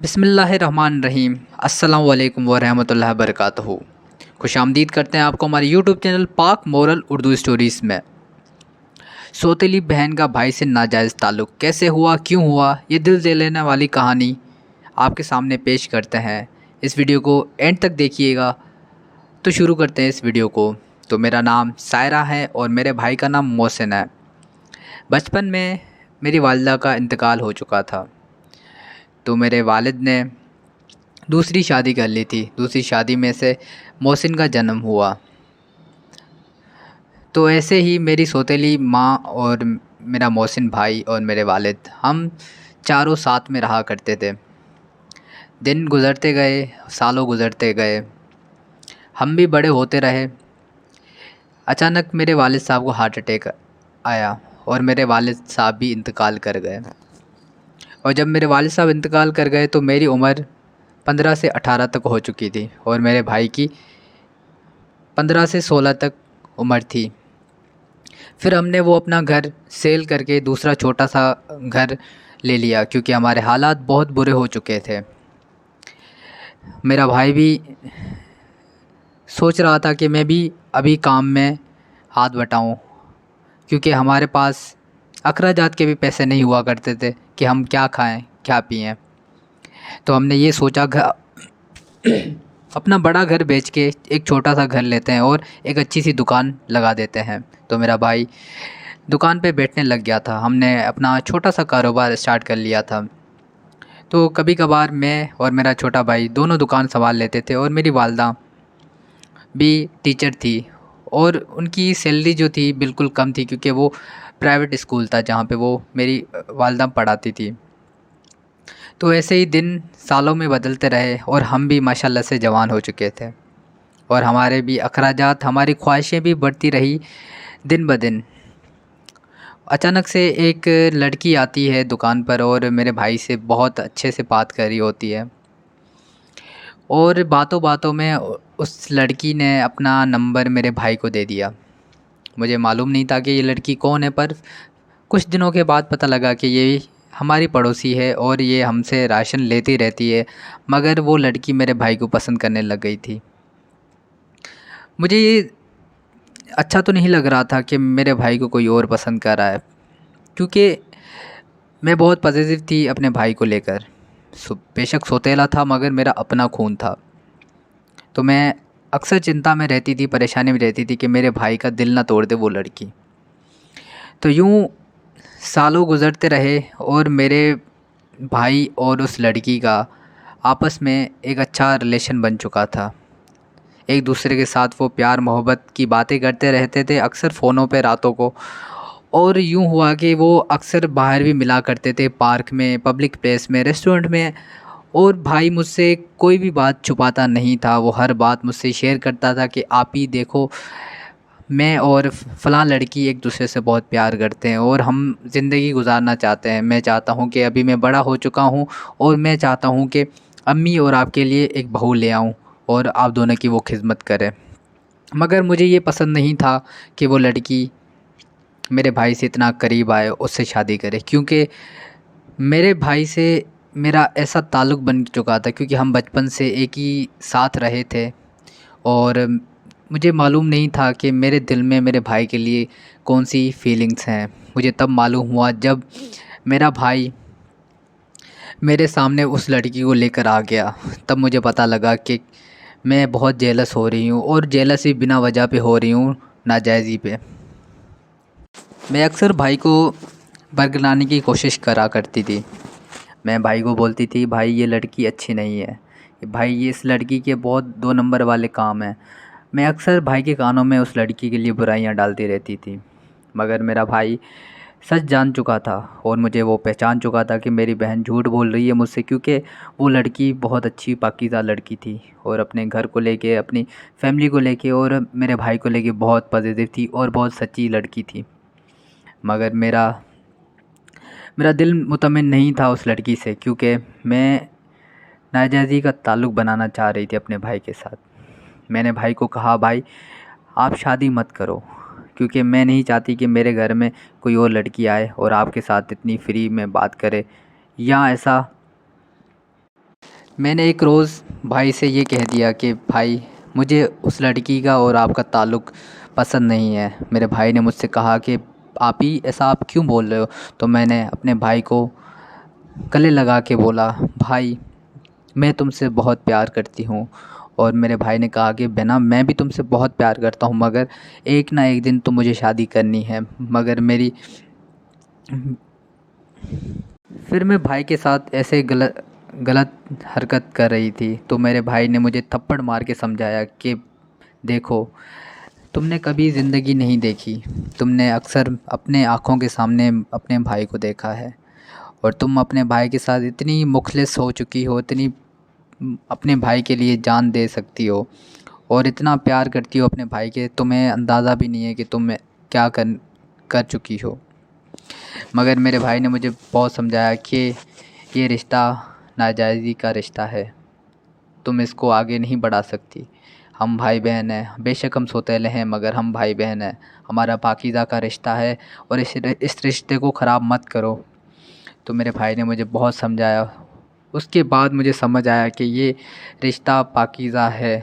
बिस्मिल्लाहिर्रहमानिर्रहीम। अस्सलामु अलैकुम वरहमतुल्लाहि वबरकातुहू। खुशामदीद करते हैं आपको हमारे यूट्यूब चैनल पाक मोरल उर्दू स्टोरीज़ में। सौतेली बहन का भाई से नाजायज़ ताल्लुक़ कैसे हुआ, क्यों हुआ, ये दिल दे लेने वाली कहानी आपके सामने पेश करते हैं। इस वीडियो को एंड तक देखिएगा। तो शुरू करते हैं इस वीडियो को। तो मेरा नाम सायरा है और मेरे भाई का नाम मोहसिन है। बचपन में मेरी वालिदा का इंतकाल हो चुका था, तो मेरे वालिद ने दूसरी शादी कर ली थी। दूसरी शादी में से मोहसिन का जन्म हुआ। तो ऐसे ही मेरी सौतेली माँ और मेरा मोहसिन भाई और मेरे वालिद, हम चारों साथ में रहा करते थे। दिन गुज़रते गए, सालों गुज़रते गए, हम भी बड़े होते रहे। अचानक मेरे वालिद साहब को हार्ट अटैक आया और मेरे वालिद साहब भी इंतकाल कर गए। और जब मेरे वालिद साहब इंतकाल कर गए तो मेरी उम्र 15 से 18 तक हो चुकी थी और मेरे भाई की 15 से 16 तक उम्र थी। फिर हमने वो अपना घर सेल करके दूसरा छोटा सा घर ले लिया, क्योंकि हमारे हालात बहुत बुरे हो चुके थे। मेरा भाई भी सोच रहा था कि मैं भी अभी काम में हाथ बटाऊं, क्योंकि हमारे पास अखराजात के भी पैसे नहीं हुआ करते थे कि हम क्या खाएं क्या पिएं। तो हमने ये सोचा अपना बड़ा घर बेच के एक छोटा सा घर लेते हैं और एक अच्छी सी दुकान लगा देते हैं। तो मेरा भाई दुकान पे बैठने लग गया था। हमने अपना छोटा सा कारोबार स्टार्ट कर लिया था। तो कभी कभार मैं और मेरा छोटा भाई दोनों दुकान संभाल लेते थे। और मेरी वालदा भी टीचर थी और उनकी सैलरी जो थी बिल्कुल कम थी, क्योंकि वो प्राइवेट स्कूल था जहाँ पे वो मेरी वालदा पढ़ाती थी। तो ऐसे ही दिन सालों में बदलते रहे और हम भी माशाल्लाह से जवान हो चुके थे और हमारे भी अखराजात, हमारी ख्वाहिशें भी बढ़ती रही दिन ब दिन। अचानक से एक लड़की आती है दुकान पर और मेरे भाई से बहुत अच्छे से बात कर रही होती है। और बातों बातों में उस लड़की ने अपना नंबर मेरे भाई को दे दिया। मुझे मालूम नहीं था कि ये लड़की कौन है, पर कुछ दिनों के बाद पता लगा कि ये हमारी पड़ोसी है और ये हमसे राशन लेती रहती है। मगर वो लड़की मेरे भाई को पसंद करने लग गई थी। मुझे ये अच्छा तो नहीं लग रहा था कि मेरे भाई को कोई और पसंद कर रहा है, क्योंकि मैं बहुत पॉजिटिव थी अपने भाई को लेकर। बेशक सौतेला था मगर मेरा अपना खून था। तो मैं अक्सर चिंता में रहती थी, परेशानी में रहती थी कि मेरे भाई का दिल ना तोड़ दे वो लड़की। तो यूँ सालों गुज़रते रहे और मेरे भाई और उस लड़की का आपस में एक अच्छा रिलेशन बन चुका था। एक दूसरे के साथ वो प्यार मोहब्बत की बातें करते रहते थे अक्सर फ़ोनों पे रातों को। और यूँ हुआ कि वो अक्सर बाहर भी मिला करते थे, पार्क में, पब्लिक प्लेस में, रेस्टोरेंट में। और भाई मुझसे कोई भी बात छुपाता नहीं था, वो हर बात मुझसे शेयर करता था कि आप ही देखो, मैं और फ़लाँ लड़की एक दूसरे से बहुत प्यार करते हैं और हम ज़िंदगी गुजारना चाहते हैं। मैं चाहता हूँ कि अभी मैं बड़ा हो चुका हूँ और मैं चाहता हूँ कि अम्मी और आपके लिए एक बहू ले आऊँ और आप दोनों की वो खिदमत करे। मगर मुझे ये पसंद नहीं था कि वो लड़की मेरे भाई से इतना करीब आए, उससे शादी करे, क्योंकि मेरे भाई से मेरा ऐसा ताल्लुक़ बन चुका था, क्योंकि हम बचपन से एक ही साथ रहे थे। और मुझे मालूम नहीं था कि मेरे दिल में मेरे भाई के लिए कौन सी फीलिंग्स हैं। मुझे तब मालूम हुआ जब मेरा भाई मेरे सामने उस लड़की को लेकर आ गया। तब मुझे पता लगा कि मैं बहुत जेलस हो रही हूँ और जेलस ही बिना वजह पे हो रही हूँ, नाजायज़ी पे। मैं अक्सर भाई को बरगलाने की कोशिश करा करती थी। मैं भाई को बोलती थी, भाई ये लड़की अच्छी नहीं है, भाई ये इस लड़की के बहुत 2 नंबर वाले काम हैं। मैं अक्सर भाई के कानों में उस लड़की के लिए बुराइयां डालती रहती थी। मगर मेरा भाई सच जान चुका था और मुझे वो पहचान चुका था कि मेरी बहन झूठ बोल रही है मुझसे, क्योंकि वो लड़की बहुत अच्छी पाकीज़ा लड़की थी और अपने घर को लेके, अपनी फैमिली को लेके और मेरे भाई को लेके बहुत पॉजिटिव थी और बहुत सच्ची लड़की थी। मगर मेरा मेरा दिल मुतमिन नहीं था उस लड़की से, क्योंकि मैं नाजायज़ी का ताल्लुक़ बनाना चाह रही थी अपने भाई के साथ। मैंने भाई को कहा, भाई आप शादी मत करो, क्योंकि मैं नहीं चाहती कि मेरे घर में कोई और लड़की आए और आपके साथ इतनी फ्री में बात करे या ऐसा मैंने एक रोज़ भाई से ये कह दिया कि भाई, मुझे उस लड़की का और आपका ताल्लुक़ पसंद नहीं है। मेरे भाई ने मुझसे कहा कि आप ही ऐसा आप क्यों बोल रहे हो? तो मैंने अपने भाई को गले लगा के बोला, भाई मैं तुमसे बहुत प्यार करती हूँ। और मेरे भाई ने कहा कि बहना, मैं भी तुमसे बहुत प्यार करता हूँ, मगर एक ना एक दिन तो मुझे शादी करनी है। मगर मेरी फिर मैं भाई के साथ ऐसे गलत गलत हरकत कर रही थी, तो मेरे भाई ने मुझे थप्पड़ मार के समझाया कि देखो, तुमने कभी ज़िंदगी नहीं देखी। तुमने अक्सर अपने आँखों के सामने अपने भाई को देखा है, और तुम अपने भाई के साथ इतनी मुखलिस हो चुकी हो, इतनी अपने भाई के लिए जान दे सकती हो और इतना प्यार करती हो अपने भाई के, तुम्हें अंदाज़ा भी नहीं है कि तुम क्या कर चुकी हो। मगर मेरे भाई ने मुझे बहुत समझाया कि ये रिश्ता नाजायज़ी का रिश्ता है, तुम इसको आगे नहीं बढ़ा सकती। हम भाई बहन हैं, बेशक हम सौतेले हैं, मगर हम भाई बहन हैं। हमारा पाकीज़ा का रिश्ता है और इस रिश्ते को ख़राब मत करो। तो मेरे भाई ने मुझे बहुत समझाया। उसके बाद मुझे समझ आया कि ये रिश्ता पाकीज़ा है